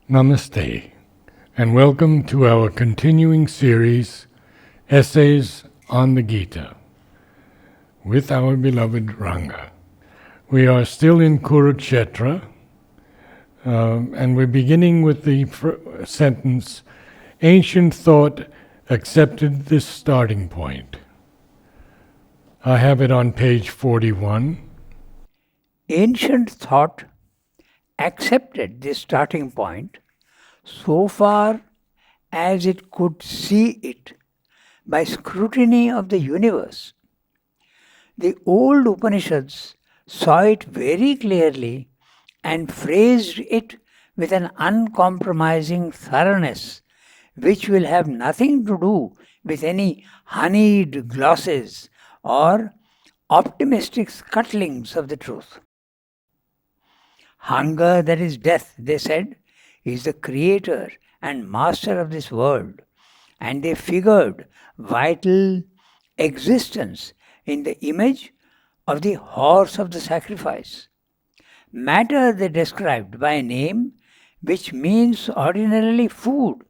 Namaste, and welcome to our continuing series, Essays on the Gita, with our beloved Ranga. We are still in Kurukshetra, and we're beginning with the sentence, ancient thought accepted this starting point. I have it on page 41. Ancient thought accepted this starting point so far as it could see it by scrutiny of the universe. The old Upanishads saw it very clearly and phrased it with an uncompromising thoroughness which will have nothing to do with any honeyed glosses or optimistic scuttlings of the truth. Hunger, that is death, they said, is the creator and master of this world, and they figured vital existence in the image of the horse of the sacrifice. Matter they described by a name which means ordinarily food,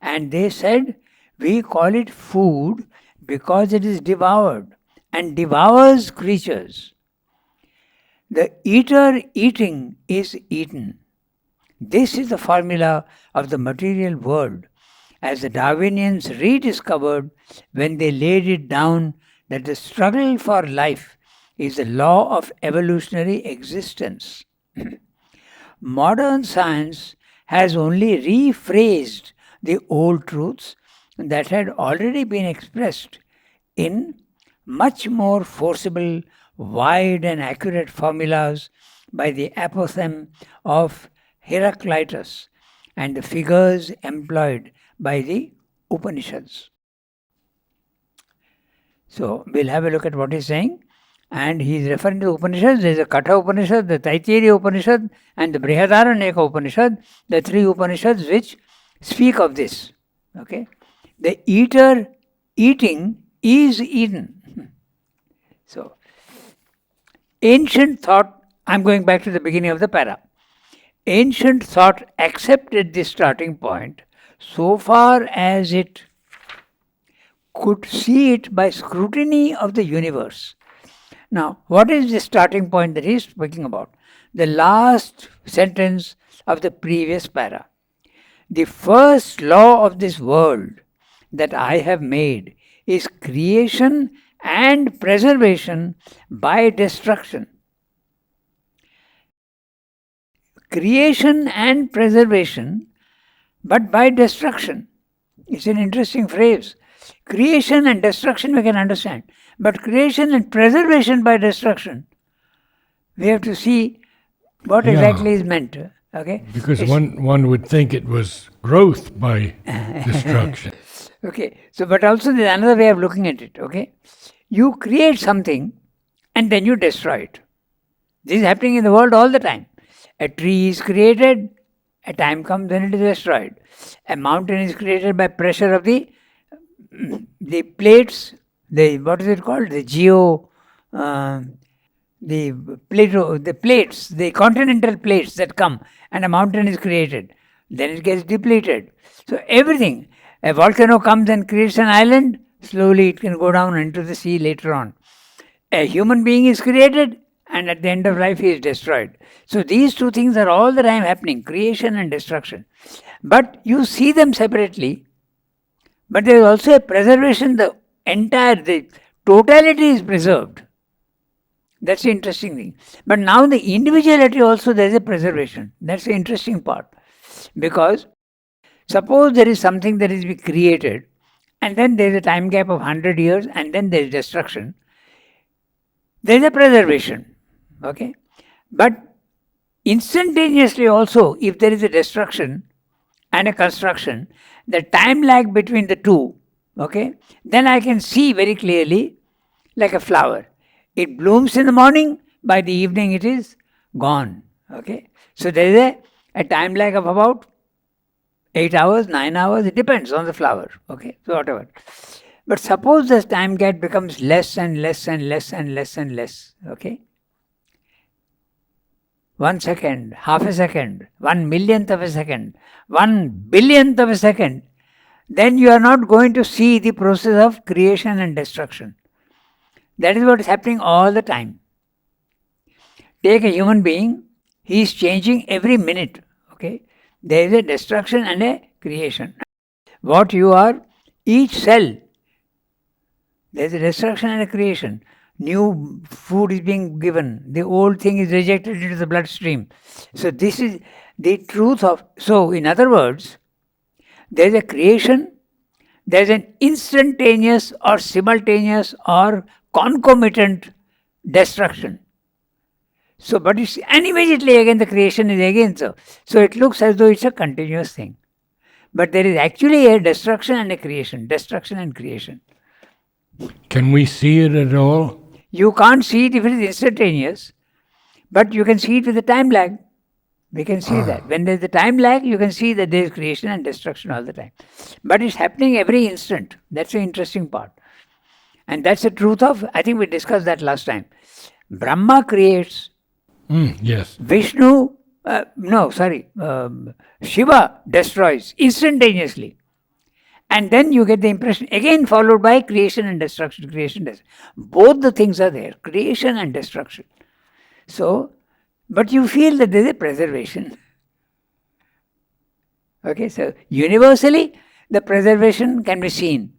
and they said, we call it food because it is devoured and devours creatures. The eater eating is eaten. This is the formula of the material world, as the Darwinians rediscovered when they laid it down that the struggle for life is the law of evolutionary existence. Modern science has only rephrased the old truths that had already been expressed in much more forcible, wide and accurate formulas by the apothegm of Heraclitus and the figures employed by the Upanishads. So we'll have a look at what he's saying, and he's referring to the Upanishads. There's a Katha Upanishad, the Taittiriya Upanishad and the Brihadaranyaka Upanishad, the three Upanishads which speak of this. Okay, the eater eating is eaten. So ancient thought, I'm going back to the beginning of the para. Ancient thought accepted this starting point so far as it could see it by scrutiny of the universe. Now, what is the starting point that he is speaking about? The last sentence of the previous para. The first law of this world that I have made is creation and preservation by destruction. Creation and preservation, but by destruction. It's an interesting phrase. Creation and destruction we can understand, but creation and preservation by destruction, we have to see what exactly is meant. Okay? Because one would think it was growth by destruction. Okay, so but also there's another way of looking at it. Okay, you create something and then you destroy it. This is happening in the world all the time. A tree is created, a time comes when it is destroyed. A mountain is created by pressure of the plates, what is it called? The plates, the continental plates that come, and a mountain is created. Then it gets depleted. So everything, a volcano comes and creates an island, slowly it can go down into the sea later on. A human being is created, and at the end of life he is destroyed. So these two things are all the time happening, creation and destruction. But you see them separately, but there is also a preservation, the totality is preserved. That's the interesting thing. But now the individuality also, there is a preservation. That's the interesting part. Because suppose there is something that is created, and then there is a time gap of 100 years, and then there is destruction. There is a preservation. Okay? But instantaneously also, if there is a destruction and a construction, the time lag between the two, okay, then I can see very clearly like a flower. It blooms in the morning, by the evening it is gone. Okay, so there is a time lag of about 8 hours, 9 hours, it depends on the flower. Okay, so whatever. But suppose this time gap becomes less and less and less and less and less. Okay, 1 second, half a second, 1 millionth of a second, 1 billionth of a second, then you are not going to see the process of creation and destruction. That is what is happening all the time. Take a human being, he is changing every minute. Okay, there is a destruction and a creation. What you are, each cell, there is a destruction and a creation. New food is being given, the old thing is rejected into the bloodstream. So this is the truth of. So in other words, there is a creation, there is an instantaneous or simultaneous or concomitant destruction. So, but it's, and immediately again the creation is again so. So it looks as though it's a continuous thing. But there is actually a destruction and a creation, destruction and creation. Can we see it at all? You can't see it if it is instantaneous, but you can see it with a time lag. We can see that. When there's a time lag, you can see that there is creation and destruction all the time. But it's happening every instant. That's the interesting part. And that's the truth of, I think we discussed that last time. Brahma creates. Yes. Vishnu, Shiva destroys instantaneously. And then you get the impression, again followed by creation and destruction, Both the things are there, creation and destruction. So, but you feel that there is a preservation. Okay, so universally, the preservation can be seen.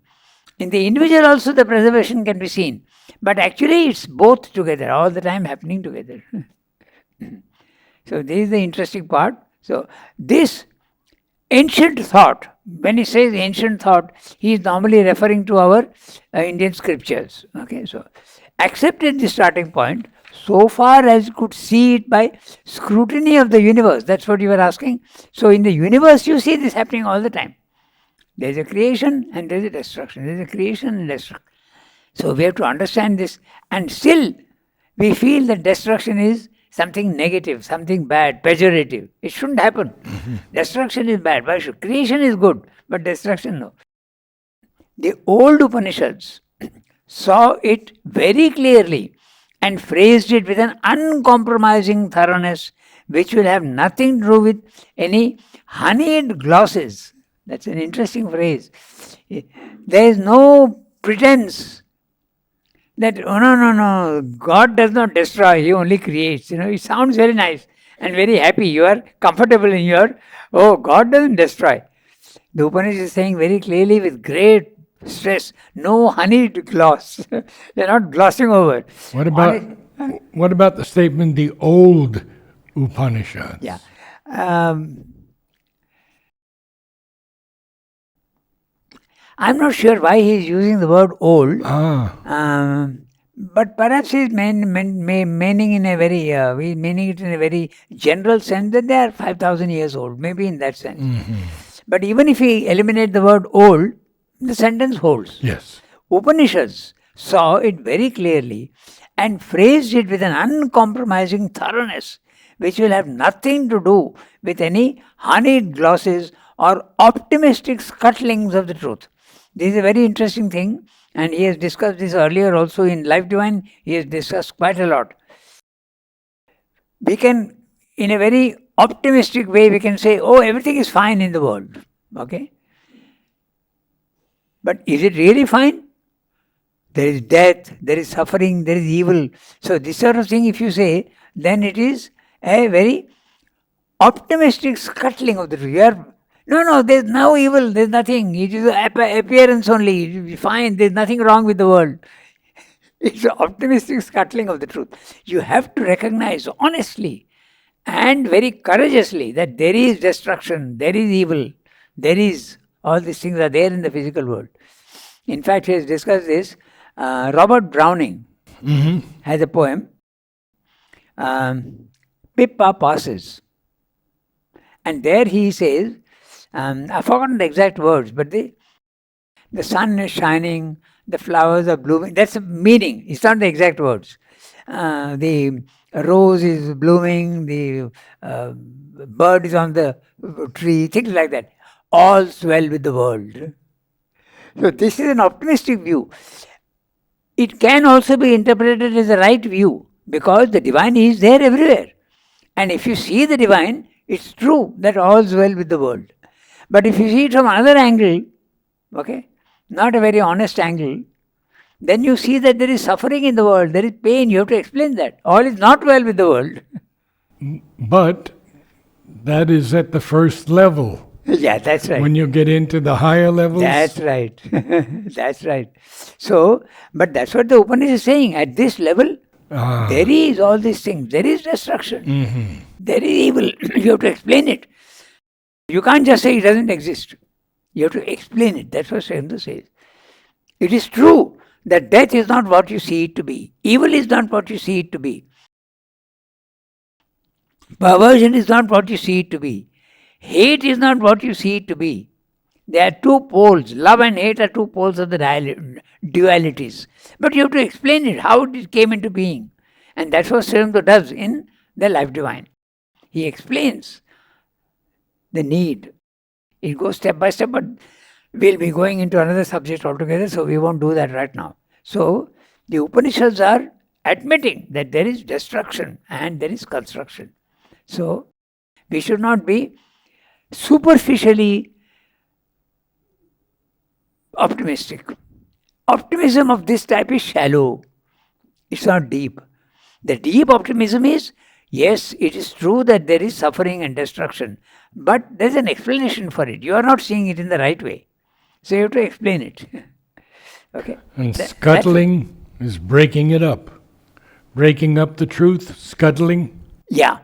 In the individual also, the preservation can be seen. But actually, it's both together, all the time happening together. So, this is the interesting part. So, this ancient thought, when he says ancient thought, he is normally referring to our Indian scriptures. Okay, so accepted the starting point so far as you could see it by scrutiny of the universe. That's what you were asking. So in the universe, you see this happening all the time. There is a creation and there is a destruction. There is a creation and destruction. So we have to understand this, and still we feel that destruction is something negative, something bad, pejorative. It shouldn't happen. Destruction is bad. Why should? Creation is good, but destruction no. The old Upanishads saw it very clearly and phrased it with an uncompromising thoroughness which will have nothing to do with any honeyed glosses. That's an interesting phrase. There is no pretense that, oh no, God does not destroy, He only creates. It sounds very nice and very happy. You are comfortable in your, God doesn't destroy. The Upanishad is saying very clearly with great stress, no honeyed gloss. They're not glossing over. What about the statement, the old Upanishads? Yeah. I'm not sure why he is using the word old. But perhaps he is meaning it in a very general sense that they are 5,000 years old, maybe in that sense. But even if he eliminate the word old, the sentence holds. Yes. Upanishads saw it very clearly and phrased it with an uncompromising thoroughness which will have nothing to do with any honeyed glosses or optimistic scuttlings of the truth. This is a very interesting thing, and he has discussed this earlier also in Life Divine. He has discussed quite a lot. We can, in a very optimistic way, we can say, everything is fine in the world. Okay? But is it really fine? There is death, there is suffering, there is evil. So this sort of thing, if you say, then it is a very optimistic scuttling of the truth. No, there's no evil, there's nothing. It is an appearance only. It will be fine, there's nothing wrong with the world. It's an optimistic scuttling of the truth. You have to recognize honestly and very courageously that there is destruction, there is evil, there is, all these things are there in the physical world. In fact, he has discussed this. Robert Browning has a poem, Pippa Passes. And there he says, I've forgotten the exact words, but the sun is shining, the flowers are blooming. That's the meaning. It's not the exact words. The rose is blooming, the bird is on the tree, things like that. All's well with the world. So this is an optimistic view. It can also be interpreted as a right view because the divine is there everywhere. And if you see the divine, it's true that all's well with the world. But if you see it from another angle, okay, not a very honest angle, then you see that there is suffering in the world, there is pain. You have to explain that. All is not well with the world. But that is at the first level. Yeah, that's right. When you get into the higher levels. That's right. That's right. So, but that's what the Upanishad is saying. At this level, there is all these things. There is destruction. There is evil. You have to explain it. You can't just say it doesn't exist. You have to explain it. That's what Srila says. It is true that death is not what you see it to be. Evil is not what you see it to be. Perversion is not what you see it to be. Hate is not what you see it to be. There are two poles. Love and hate are two poles of the dualities. But you have to explain it, how it came into being. And that's what Sri Aurobindo does in the Life Divine. He explains the need. It goes step by step, but we'll be going into another subject altogether, so we won't do that right now. So, the Upanishads are admitting that there is destruction and there is construction. So, we should not be superficially optimistic. Optimism of this type is shallow. It's not deep. The deep optimism is, yes, it is true that there is suffering and destruction, but there's an explanation for it. You are not seeing it in the right way. So you have to explain it. Okay. And scuttling is breaking it up. Breaking up the truth, scuttling. Yeah.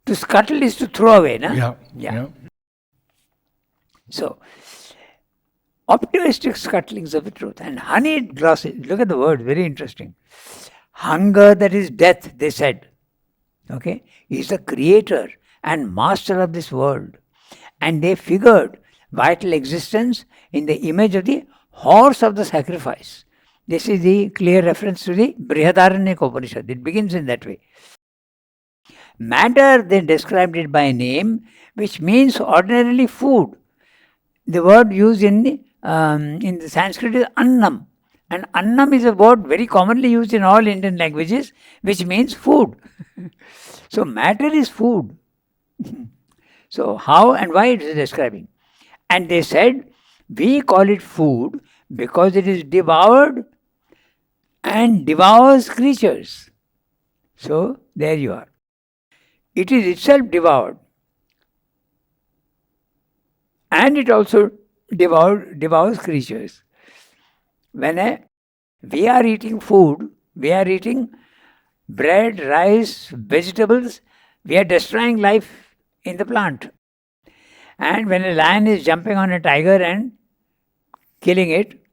To scuttle is to throw away, no? Yeah. So, optimistic scuttlings of the truth. And honeyed glosses, look at the word, very interesting. Hunger, that is death, they said, okay, is the creator and master of this world. And they figured vital existence in the image of the horse of the sacrifice. This is the clear reference to the Brihadaranyaka Upanishad. It begins in that way. Matter, they described it by a name which means ordinarily food. The word used in the Sanskrit is annam. And annam is a word very commonly used in all Indian languages, which means food. So matter is food. So how and why it is describing. And they said, we call it food because it is devoured and devours creatures. So there you are. It is itself devoured. And it also devours creatures. When we are eating food, we are eating bread, rice, vegetables, we are destroying life in the plant. And when a lion is jumping on a tiger and killing it,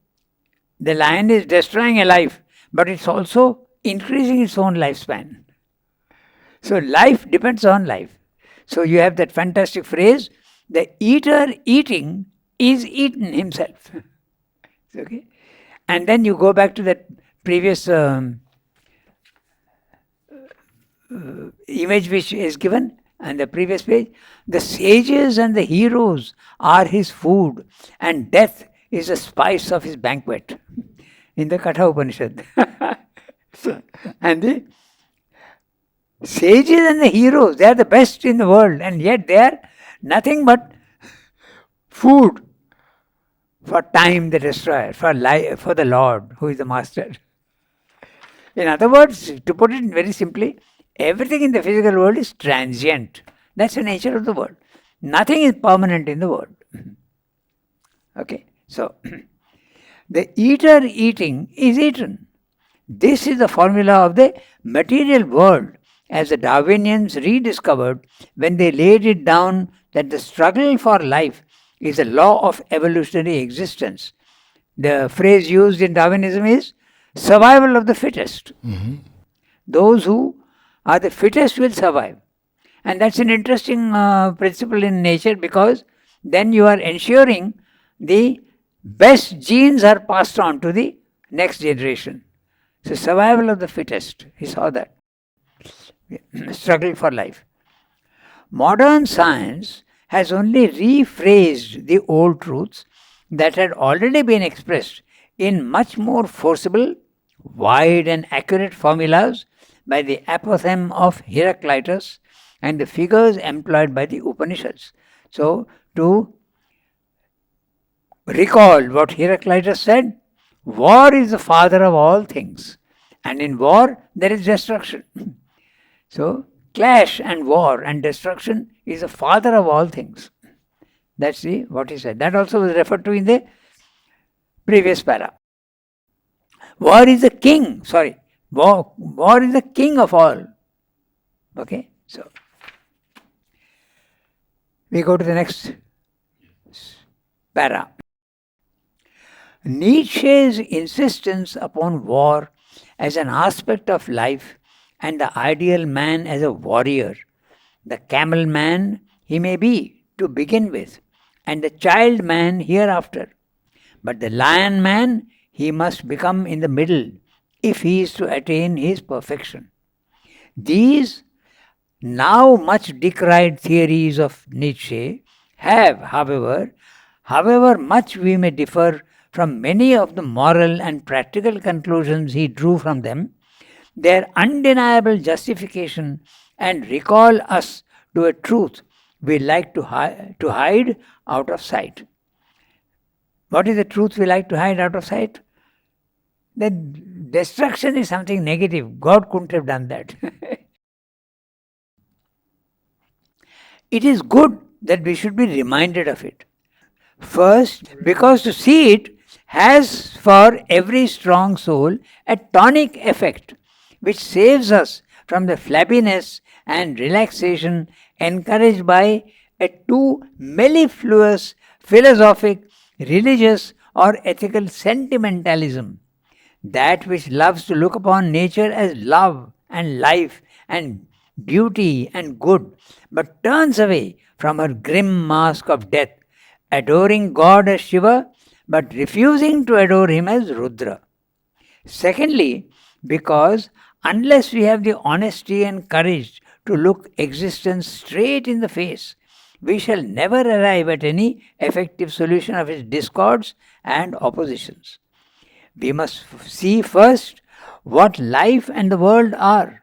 the lion is destroying a life, but it's also increasing its own lifespan. So life depends on life. So you have that fantastic phrase, the eater eating is eaten himself. Okay? And then you go back to that previous image which is given on the previous page. The sages and the heroes are his food, and death is the spice of his banquet. In the Katha Upanishad. And the sages and the heroes, they are the best in the world, and yet they are nothing but food for time the destroyer, for the Lord who is the master. In other words, to put it very simply, everything in the physical world is transient. That's the nature of the world. Nothing is permanent in the world. Okay, so the eater eating is eaten. This is the formula of the material world, as the Darwinians rediscovered when they laid it down that the struggle for life is a law of evolutionary existence. The phrase used in Darwinism is survival of the fittest. Mm-hmm. Those who are the fittest will survive. And that's an interesting principle in nature, because then you are ensuring the best genes are passed on to the next generation. So survival of the fittest, he saw that. Struggle for life. Modern science has only rephrased the old truths that had already been expressed in much more forcible, wide and accurate formulas by the apothegm of Heraclitus and the figures employed by the Upanishads. So, to recall what Heraclitus said, war is the father of all things, and in war there is destruction. So, clash and war and destruction is the father of all things. That's what he said. That also was referred to in the previous para. War is the king, war is the king of all. Okay, so we go to the next para. Nietzsche's insistence upon war as an aspect of life and the ideal man as a warrior, the camel man he may be to begin with, and the child man hereafter. But the lion man he must become in the middle if he is to attain his perfection. These now much decried theories of Nietzsche have, however much we may differ from many of the moral and practical conclusions he drew from them, their undeniable justification and recall us to a truth we like to hide out of sight. What is the truth we like to hide out of sight? That destruction is something negative. God couldn't have done that. It is good that we should be reminded of it. First, because to see it has for every strong soul a tonic effect which saves us from the flabbiness and relaxation encouraged by a too mellifluous philosophic, religious or ethical sentimentalism, that which loves to look upon nature as love and life and beauty and good, but turns away from her grim mask of death, adoring God as Shiva, but refusing to adore him as Rudra. Secondly, because unless we have the honesty and courage to look existence straight in the face, we shall never arrive at any effective solution of its discords and oppositions. We must see first what life and the world are.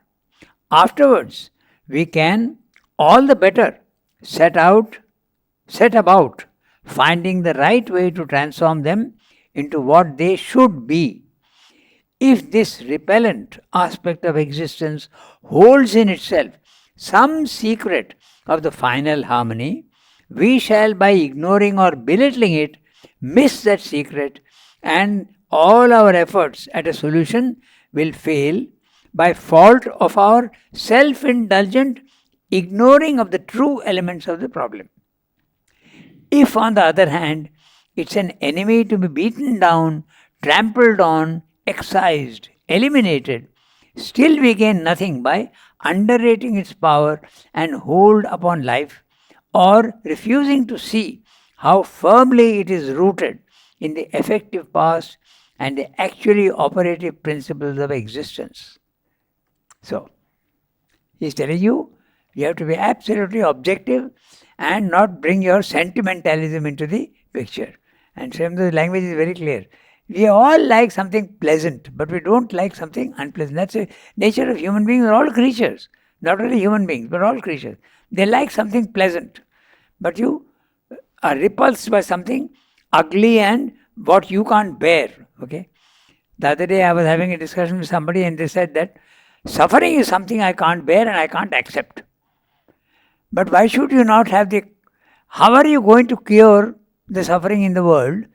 Afterwards, we can all the better set about finding the right way to transform them into what they should be. If this repellent aspect of existence holds in itself some secret of the final harmony, we shall, by ignoring or belittling it, miss that secret, and all our efforts at a solution will fail by fault of our self-indulgent ignoring of the true elements of the problem. If, on the other hand, it's an enemy to be beaten down, trampled on, excised, eliminated, still we gain nothing by underrating its power and hold upon life, or refusing to see how firmly it is rooted in the effective past and the actually operative principles of existence. So, he is telling you have to be absolutely objective and not bring your sentimentalism into the picture. And the language is very clear. We all like something pleasant, but we don't like something unpleasant. That's the nature of human beings, all creatures. Not only human beings, but all creatures. They like something pleasant. But you are repulsed by something ugly and what you can't bear. Okay? The other day I was having a discussion with somebody and they said that suffering is something I can't bear and I can't accept. But why should you not have how are you going to cure the suffering in the world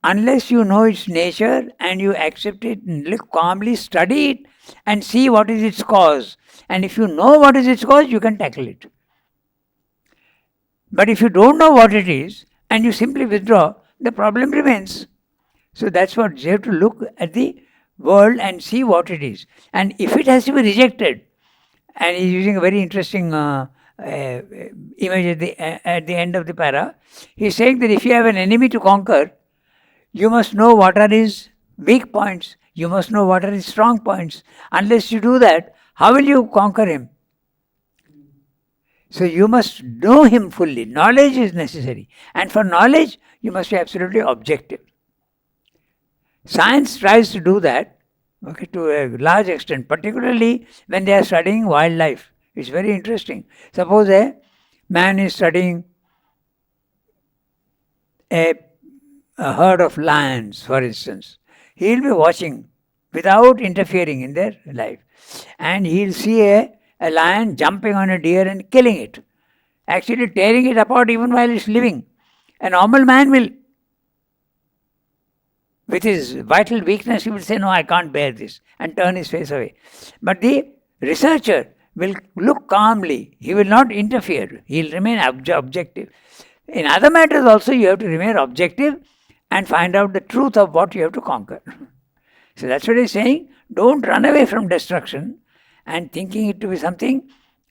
unless you know its nature and you accept it and look calmly, study it and see what is its cause. And if you know what is its cause, you can tackle it. But if you don't know what it is and you simply withdraw, the problem remains. So that's what you have to look at the world and see what it is. And if it has to be rejected, and he's using a very interesting image at the end of the para, he's saying that if you have an enemy to conquer, you must know what are his weak points. You must know what are his strong points. Unless you do that, how will you conquer him? So you must know him fully. Knowledge is necessary. And for knowledge, you must be absolutely objective. Science tries to do that, okay, to a large extent, particularly when they are studying wildlife. It's very interesting. Suppose a man is studying a, a herd of lions, for instance. He'll be watching without interfering in their life. And he'll see a lion jumping on a deer and killing it, actually tearing it apart even while it's living. A normal man will, with his vital weakness, he will say, "No, I can't bear this," and turn his face away. But the researcher will look calmly. He will not interfere. He will remain objective. In other matters also, you have to remain objective and find out the truth of what you have to conquer. So that's what he's saying. Don't run away from destruction and thinking it to be something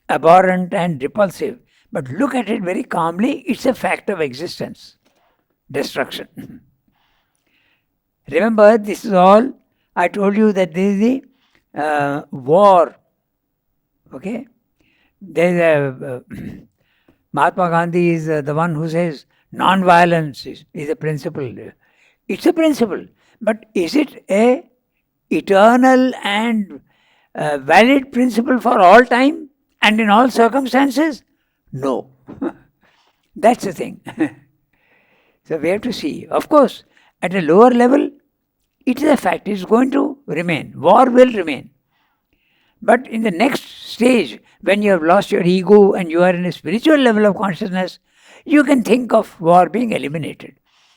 abhorrent and repulsive. But look at it very calmly. It's a fact of existence. Destruction. Remember, this is all, I told you that there is the war. Okay? There is a, Mahatma Gandhi is the one who says non-violence is a principle. It's a principle. But is it a eternal and valid principle for all time and in all circumstances? No. That's the thing. So we have to see. Of course, at a lower level, it is a fact. It's going to remain. War will remain. But in the next stage, when you have lost your ego and you are in a spiritual level of consciousness, you can think of war being eliminated.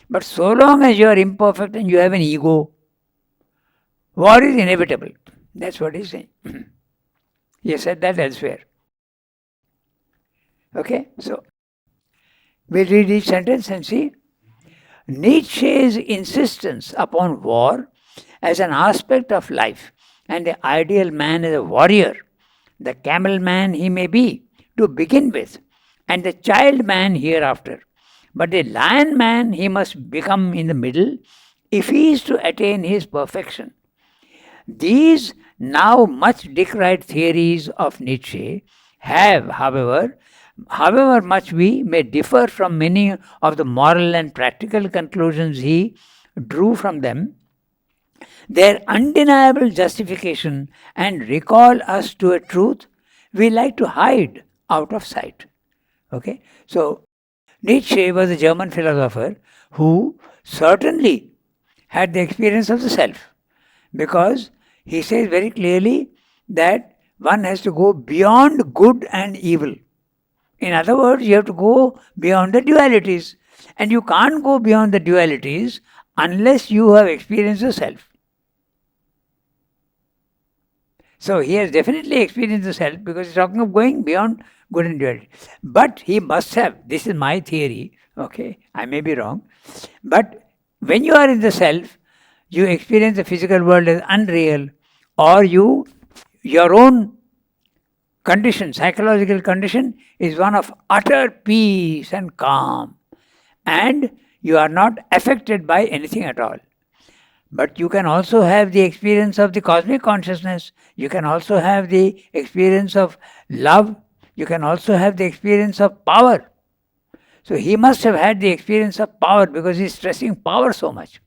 But so long as you are imperfect and you have an ego, war is inevitable. That's what he's saying. He said that elsewhere. Okay, so we'll read each sentence and see. Nietzsche's insistence upon war as an aspect of life and the ideal man as a warrior, the camel man he may be to begin with, and the child man hereafter. But the lion man he must become in the middle if he is to attain his perfection. These now much decried theories of Nietzsche have, however much we may differ from many of the moral and practical conclusions he drew from them, their undeniable justification and recall us to a truth we like to hide out of sight. Okay? So, Nietzsche was a German philosopher who certainly had the experience of the self, because he says very clearly that one has to go beyond good and evil. In other words, you have to go beyond the dualities. And you can't go beyond the dualities unless you have experienced the self. So he has definitely experienced the self because he's talking of going beyond good and duality. But he must have, this is my theory, okay, I may be wrong, but when you are in the self, you experience the physical world as unreal, or your own condition, psychological condition, is one of utter peace and calm, and you are not affected by anything at all. But you can also have the experience of the cosmic consciousness, you can also have the experience of love, you can also have the experience of power. So he must have had the experience of power because he is stressing power so much.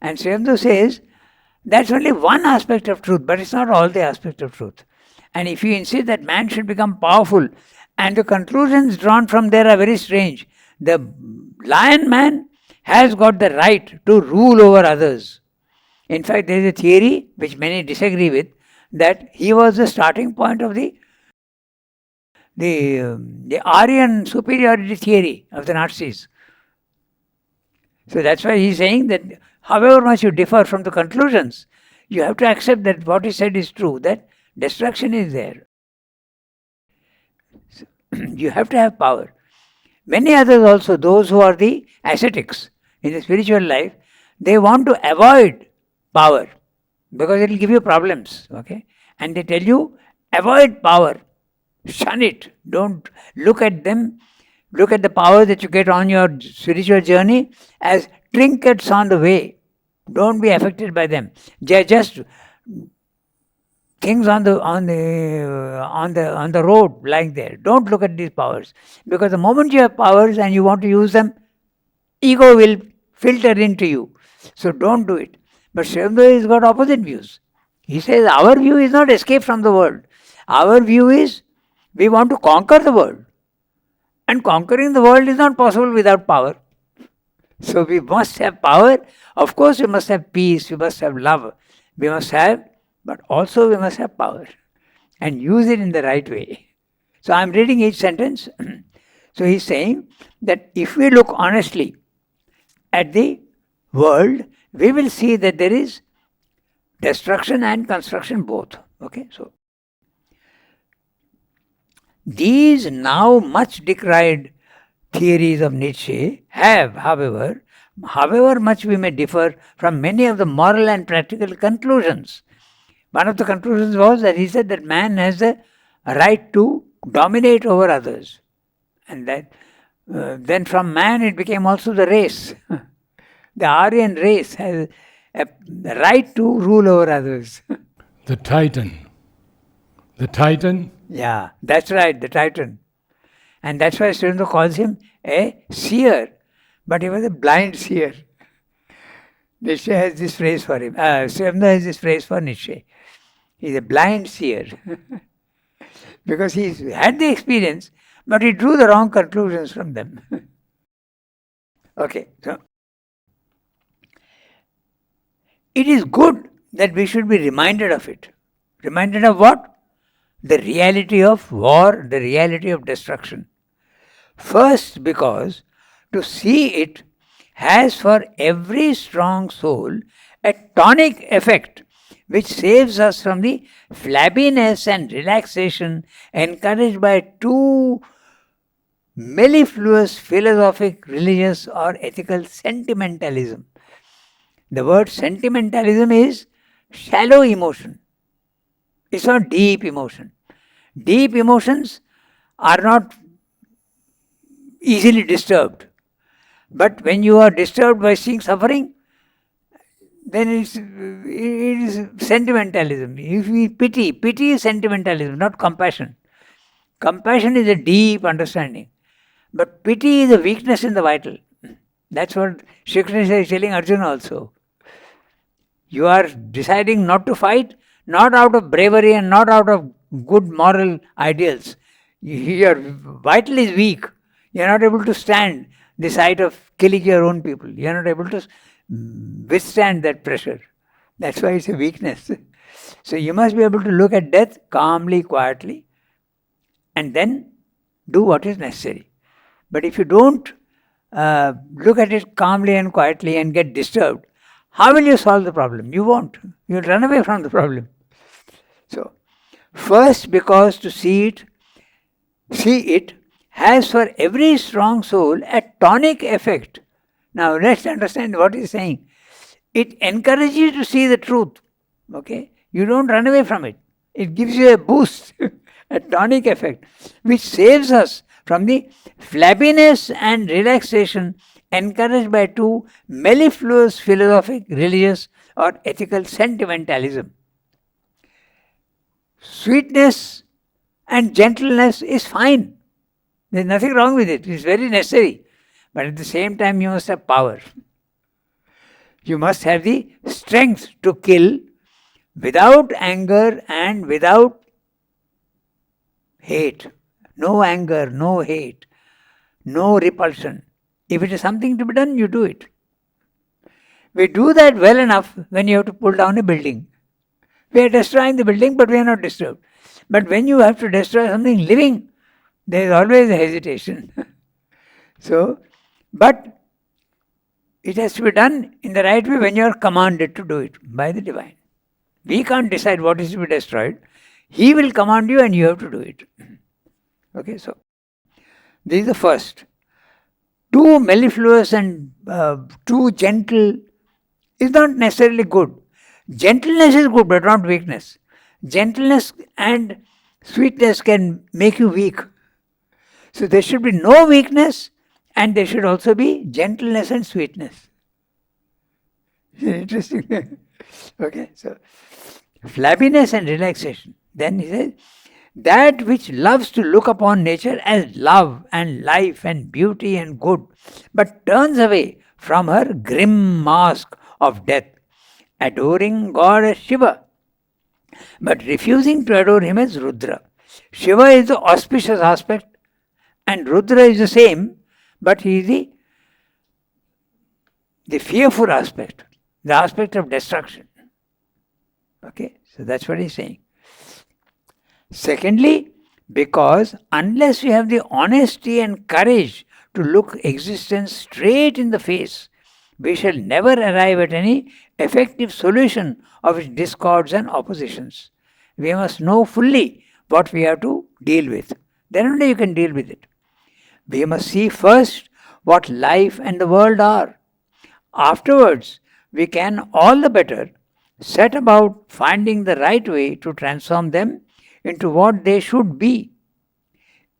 And Sri Aurobindo says, that's only one aspect of truth, but it's not all the aspect of truth. And if you insist that man should become powerful, and the conclusions drawn from there are very strange. The lion man has got the right to rule over others. In fact, there is a theory which many disagree with, that he was the starting point of the Aryan superiority theory of the Nazis. So that's why he's saying that however much you differ from the conclusions, you have to accept that what he said is true, that destruction is there. So, you have to have power. Many others also, those who are the ascetics in the spiritual life, they want to avoid power because it will give you problems. Okay? And they tell you, avoid power, shun it, don't look at them, look at the power that you get on your spiritual journey as trinkets on the way. Don't be affected by them. They're just things on the road lying there. Don't look at these powers, because the moment you have powers and you want to use them, ego will filter into you. So don't do it. But Sri Aurobindo has got opposite views. He says our view is not escape from the world. Our view is we want to conquer the world. And conquering the world is not possible without power. So we must have power. Of course, we must have peace, we must have love. We must have, but also we must have power and use it in the right way. So I'm reading each sentence. So he's saying that if we look honestly at the world, we will see that there is destruction and construction both. Okay, so these now much decried theories of Nietzsche have, however much we may differ from many of the moral and practical conclusions. One of the conclusions was that he said that man has the right to dominate over others. And that then from man it became also the race. The Aryan race has a right to rule over others. The Titan. The Titan? Yeah, that's right, the Titan. And that's why Sri Aurobindo calls him a seer. But he was a blind seer. Nietzsche has this phrase for him. Sri Aurobindo has this phrase for Nietzsche. He's a blind seer. Because he's had the experience, but he drew the wrong conclusions from them. Okay, so it is good that we should be reminded of it. Reminded of what? The reality of war, the reality of destruction. First, because to see it has for every strong soul a tonic effect which saves us from the flabbiness and relaxation encouraged by too mellifluous philosophic, religious or ethical sentimentalism. The word sentimentalism is shallow emotion. It's not deep emotion. Deep emotions are not easily disturbed. But when you are disturbed by seeing suffering, then it is sentimentalism. If we pity is sentimentalism, not compassion. Compassion is a deep understanding. But pity is a weakness in the vital. That's what Shri Krishna is telling Arjuna also. You are deciding not to fight, not out of bravery and not out of good moral ideals. Your vital is weak. You are not able to stand the sight of killing your own people. You are not able to withstand that pressure. That's why it's a weakness. So you must be able to look at death calmly, quietly, and then do what is necessary. But if you don't look at it calmly and quietly and get disturbed, how will you solve the problem? You won't. You'll run away from the problem. So, first, because to see it has for every strong soul a tonic effect. Now, let's understand what he's saying. It encourages you to see the truth. Okay? You don't run away from it. It gives you a boost, a tonic effect, which saves us from the flabbiness and relaxation encouraged by too mellifluous philosophic, religious or ethical sentimentalism. Sweetness and gentleness is fine. There's nothing wrong with it. It's very necessary. But at the same time, you must have power. You must have the strength to kill without anger and without hate. No anger, no hate, no repulsion. If it is something to be done, you do it. We do that well enough when you have to pull down a building. We are destroying the building, but we are not disturbed. But when you have to destroy something living, there is always a hesitation. But it has to be done in the right way when you are commanded to do it by the divine. We can't decide what is to be destroyed. He will command you and you have to do it. Okay, so this is the first. Too mellifluous and too gentle is not necessarily good. Gentleness is good, but not weakness. Gentleness and sweetness can make you weak. So there should be no weakness and there should also be gentleness and sweetness. Interesting. Okay, so flabbiness and relaxation. Then he says, that which loves to look upon nature as love and life and beauty and good, but turns away from her grim mask of death, adoring God as Shiva. but refusing to adore him as Rudra. Shiva is the auspicious aspect and Rudra is the same, but he is the fearful aspect, the aspect of destruction. Okay, so that's what he's saying. Secondly, because unless you have the honesty and courage to look existence straight in the face, we shall never arrive at any effective solution of its discords and oppositions. We must know fully what we have to deal with. Then only you can deal with it. We must see first what life and the world are. Afterwards, we can all the better set about finding the right way to transform them into what they should be.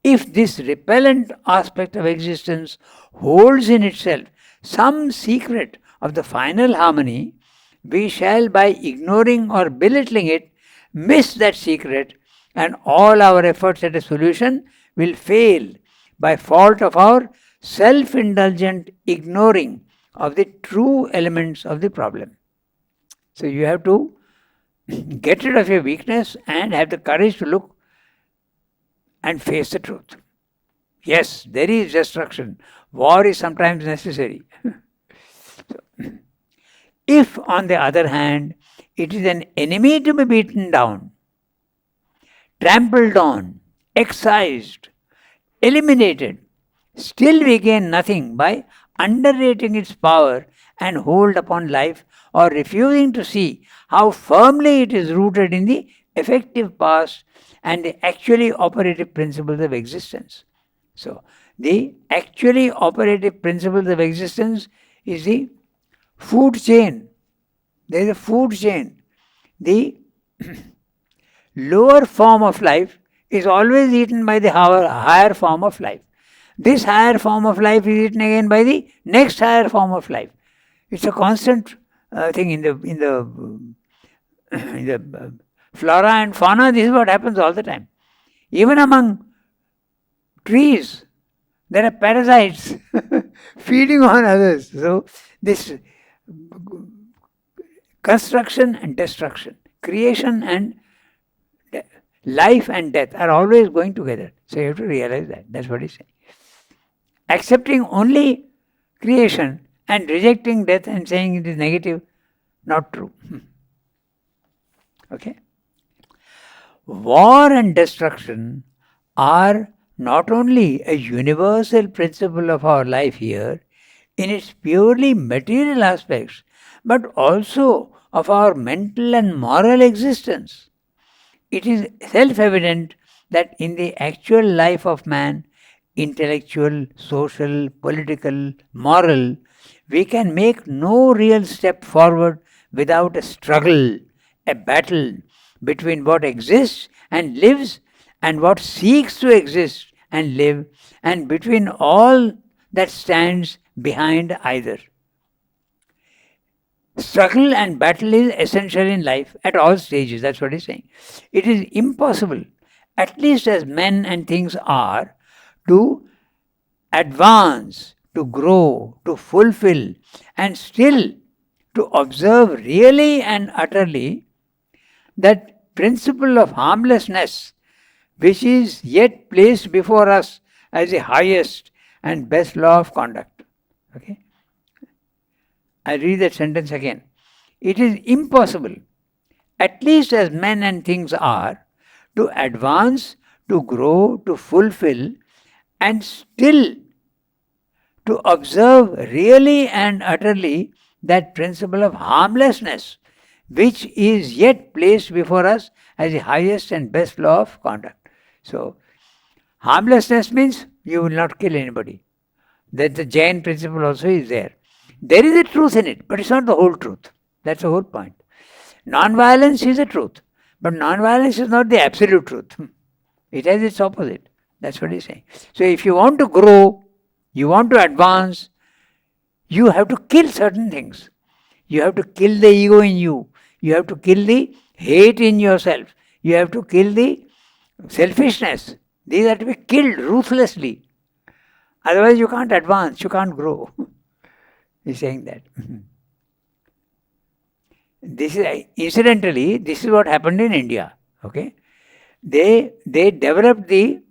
If this repellent aspect of existence holds in itself some secret of the final harmony, we shall, by ignoring or belittling it, miss that secret, and all our efforts at a solution will fail by fault of our self indulgent ignoring of the true elements of the problem. So you have to get rid of your weakness and have the courage to look and face the truth. Yes, there is destruction. War is sometimes necessary. If, on the other hand, it is an enemy to be beaten down, trampled on, excised, eliminated, still we gain nothing by underrating its power and hold upon life or refusing to see how firmly it is rooted in the effective past and the actually operative principles of existence. So, the actually operative principles of existence is the food chain. There is a food chain. The lower form of life is always eaten by the higher form of life. This higher form of life is eaten again by the next higher form of life. It's a constant thing in the flora and fauna. This is what happens all the time. Even among trees, there are parasites feeding on others. So this construction and destruction, creation and life and death are always going together. So you have to realize that. That's what he's saying. Accepting only creation and rejecting death and saying it is negative, not true. Okay? War and destruction are not only a universal principle of our life here in its purely material aspects, but also of our mental and moral existence. It is self-evident that in the actual life of man, intellectual, social, political, moral, we can make no real step forward without a struggle, a battle between what exists and lives and what seeks to exist and live, and between all that stands behind either. Struggle and battle is essential in life at all stages. That's what he's saying. It is impossible, at least as men and things are, to advance, to grow, to fulfill, and still to observe really and utterly that principle of harmlessness which is yet placed before us as the highest and best law of conduct. Okay? I read that sentence again. It is impossible, at least as men and things are, to advance, to grow, to fulfill, and still to observe really and utterly that principle of harmlessness, which is yet placed before us as the highest and best law of conduct. So, harmlessness means you will not kill anybody. That the Jain principle also is there. There is a truth in it, but it's not the whole truth. That's the whole point. Non-violence is the truth, but non-violence is not the absolute truth. It has its opposite. That's what he's saying. So if you want to grow, you want to advance, you have to kill certain things. You have to kill the ego in you. You have to kill the hate in yourself. You have to kill the selfishness. These are to be killed ruthlessly. Otherwise you can't advance, you can't grow. He's saying that. This is incidentally, this is what happened in India. Okay, they developed the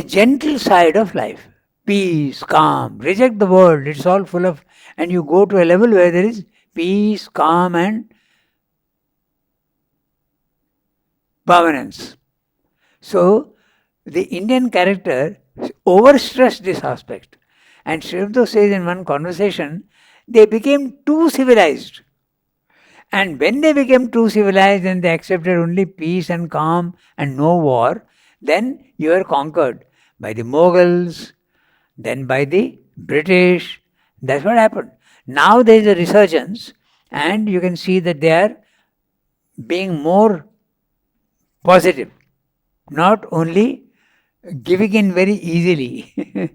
gentle side of life, peace, calm. Reject the world; it's all full of, and you go to a level where there is peace, calm, and permanence. So the Indian character overstressed this aspect. And Sri Aurobindo says in one conversation, they became too civilized. And when they became too civilized and they accepted only peace and calm and no war, then you were conquered by the Mughals, then by the British. That's what happened. Now there is a resurgence, and you can see that they are being more positive, not only giving in very easily.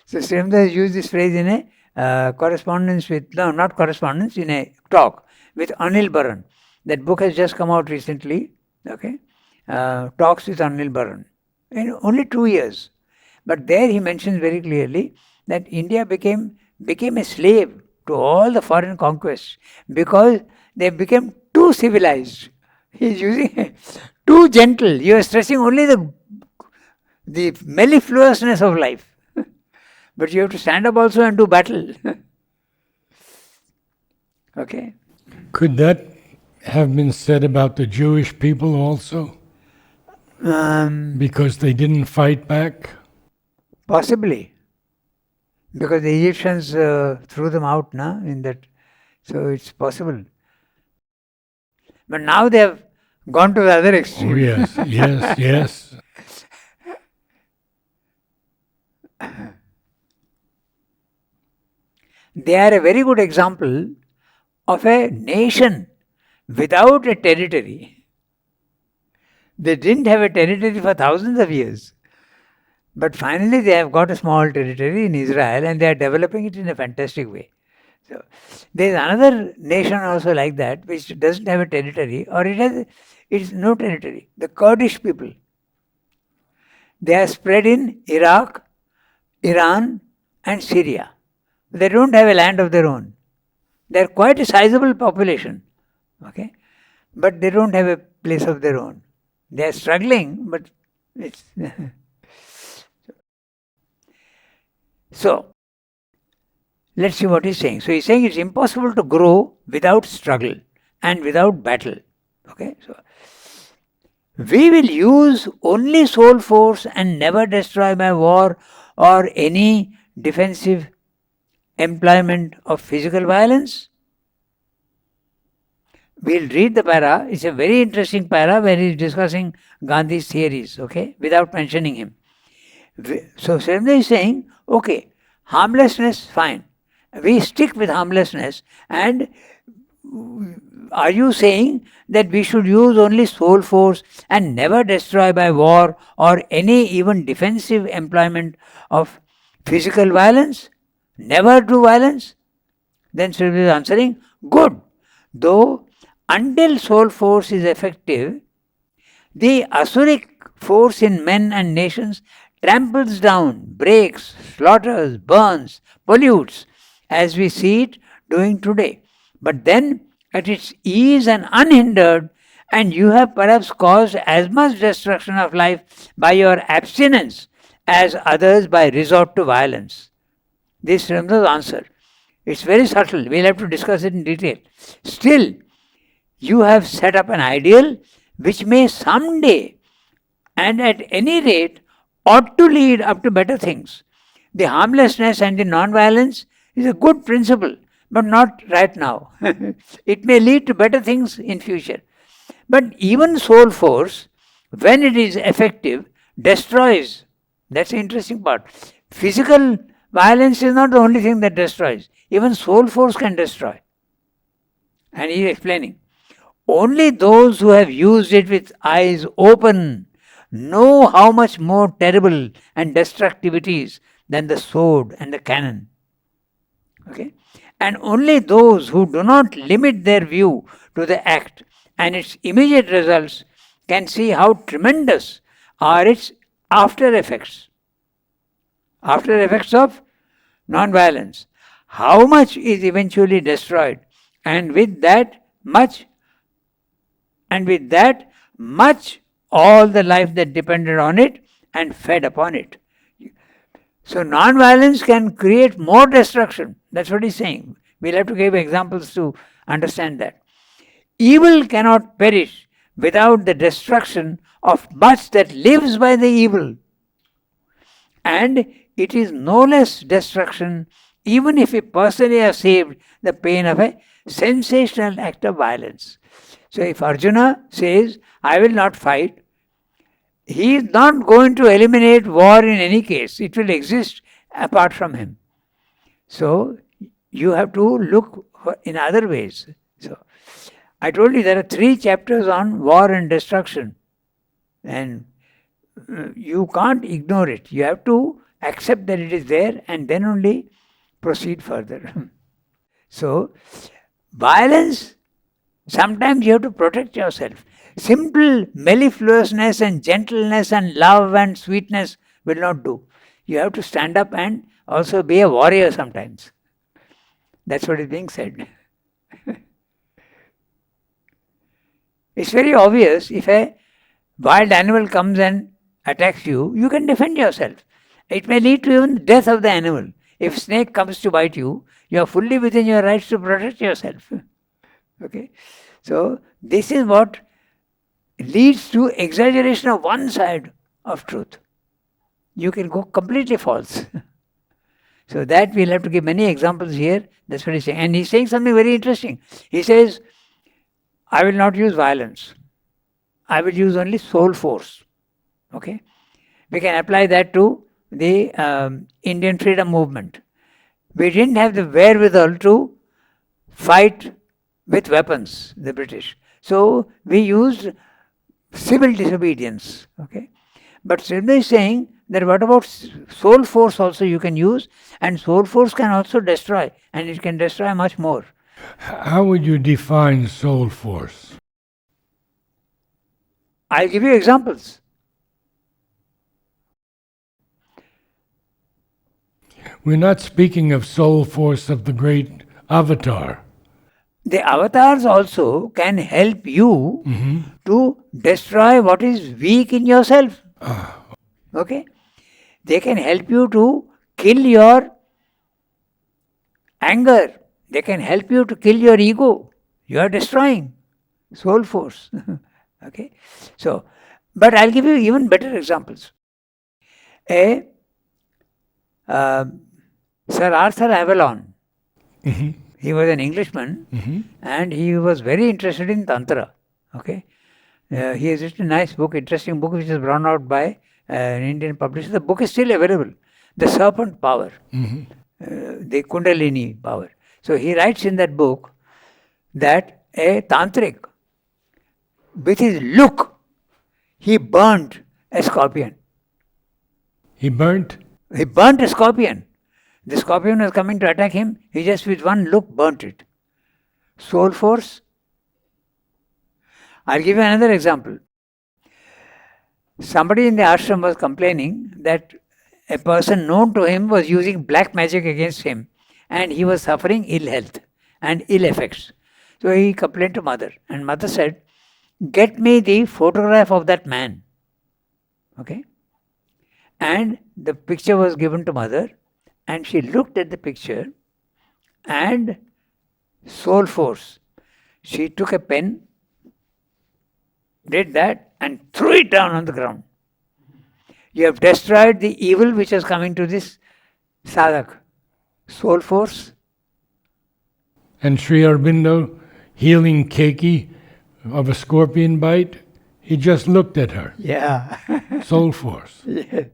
So Sri Aurobindo has used this phrase in a correspondence with, no, not correspondence, in a talk with Anil Baran. That book has just come out recently, okay? Talks with Anil Baran. In only 2 years. But there he mentions very clearly that India became a slave to all the foreign conquests because they became too civilized. He is using too gentle. You are stressing only the mellifluousness of life. But you have to stand up also and do battle. Okay? Could that have been said about the Jewish people also? Because they didn't fight back? Possibly. Because the Egyptians threw them out, in that. So it's possible. But now they have gone to the other extreme. Oh, yes, yes, yes. They are a very good example of a nation without a territory. They didn't have a territory for thousands of years. But finally they have got a small territory in Israel and they are developing it in a fantastic way. So there is another nation also like that which doesn't have a territory, or it's no territory. The Kurdish people. They are spread in Iraq, Iran and Syria. They don't have a land of their own. They are quite a sizable population. Okay? But they don't have a place of their own. They are struggling, but it's so let's see what he's saying. So he's saying it's impossible to grow without struggle and without battle. Okay? So we will use only soul force and never destroy by war or any defensive employment of physical violence. We'll read the para. It's a very interesting para where he's discussing Gandhi's theories, okay, without mentioning him. So Sri Aurobindo is saying, okay, harmlessness, fine. We stick with harmlessness, and are you saying that we should use only soul force and never destroy by war or any even defensive employment of physical violence? Never do violence? Then Sri Aurobindo is answering, good. Though until soul force is effective, the asuric force in men and nations tramples down, breaks, slaughters, burns, pollutes, as we see it doing today. But then, at its ease and unhindered, and you have perhaps caused as much destruction of life by your abstinence as others by resort to violence. This is Sri Aurobindo's answer. It's very subtle. We'll have to discuss it in detail. Still, you have set up an ideal which may someday, and at any rate, ought to lead up to better things. The harmlessness and the non-violence is a good principle, but not right now. It may lead to better things in future. But even soul force, when it is effective, destroys. That's the interesting part. Physical violence is not the only thing that destroys. Even soul force can destroy. And he is explaining. Only those who have used it with eyes open know how much more terrible and destructive it is than the sword and the cannon. Okay? And only those who do not limit their view to the act and its immediate results can see how tremendous are its after effects. After effects of non-violence. How much is eventually destroyed And with that much, all the life that depended on it and fed upon it. So non-violence can create more destruction. That's what he's saying. We'll have to give examples to understand that. Evil cannot perish without the destruction of much that lives by the evil. And it is no less destruction even if a person has saved the pain of a sensational act of violence. So if Arjuna says, I will not fight, he is not going to eliminate war in any case. It will exist apart from him. So you have to look in other ways. So I told you there are 3 chapters on war and destruction. And you can't ignore it. You have to accept that it is there and then only proceed further. So violence, sometimes you have to protect yourself. Simple mellifluousness and gentleness and love and sweetness will not do. You have to stand up and also be a warrior sometimes. That's what is being said. It's very obvious, if a wild animal comes and attacks you, you can defend yourself. It may lead to even the death of the animal. If snake comes to bite you, you are fully within your rights to protect yourself. Okay? So this is what leads to exaggeration of one side of truth. You can go completely false. So that we'll have to give many examples here. That's what he's saying. And he's saying something very interesting. He says, I will not use violence. I will use only soul force. Okay? We can apply that to the Indian freedom movement. We didn't have the wherewithal to fight with weapons, the British. So we used civil disobedience. Okay? But Sridhar is saying that what about soul force also you can use, and soul force can also destroy, and it can destroy much more. How would you define soul force? I'll give you examples. We're not speaking of soul force of the great avatar. The avatars also can help you to destroy what is weak in yourself. Okay? They can help you to kill your anger. They can help you to kill your ego. You are destroying soul force. Okay? So, but I'll give you even better examples. Sir Arthur Avalon, he was an Englishman and he was very interested in Tantra. Okay? He has written a nice book, interesting book, which is brought out by an Indian publisher. The book is still available. The Serpent Power, the Kundalini Power. So he writes in that book that a Tantric, with his look, he burnt a scorpion. He burnt? He burnt a scorpion. The scorpion was coming to attack him. He just with one look burnt it. Soul force. I'll give you another example. Somebody in the ashram was complaining that a person known to him was using black magic against him and he was suffering ill health and ill effects. So he complained to mother, and mother said, get me the photograph of that man. Okay? And the picture was given to mother, and she looked at the picture and soul force. She took a pen, did that, and threw it down on the ground. You have destroyed the evil which is coming to this sadhak. Soul force. And Sri Aurobindo, healing Keiki of a scorpion bite, he just looked at her. Yeah. Soul force. Yeah.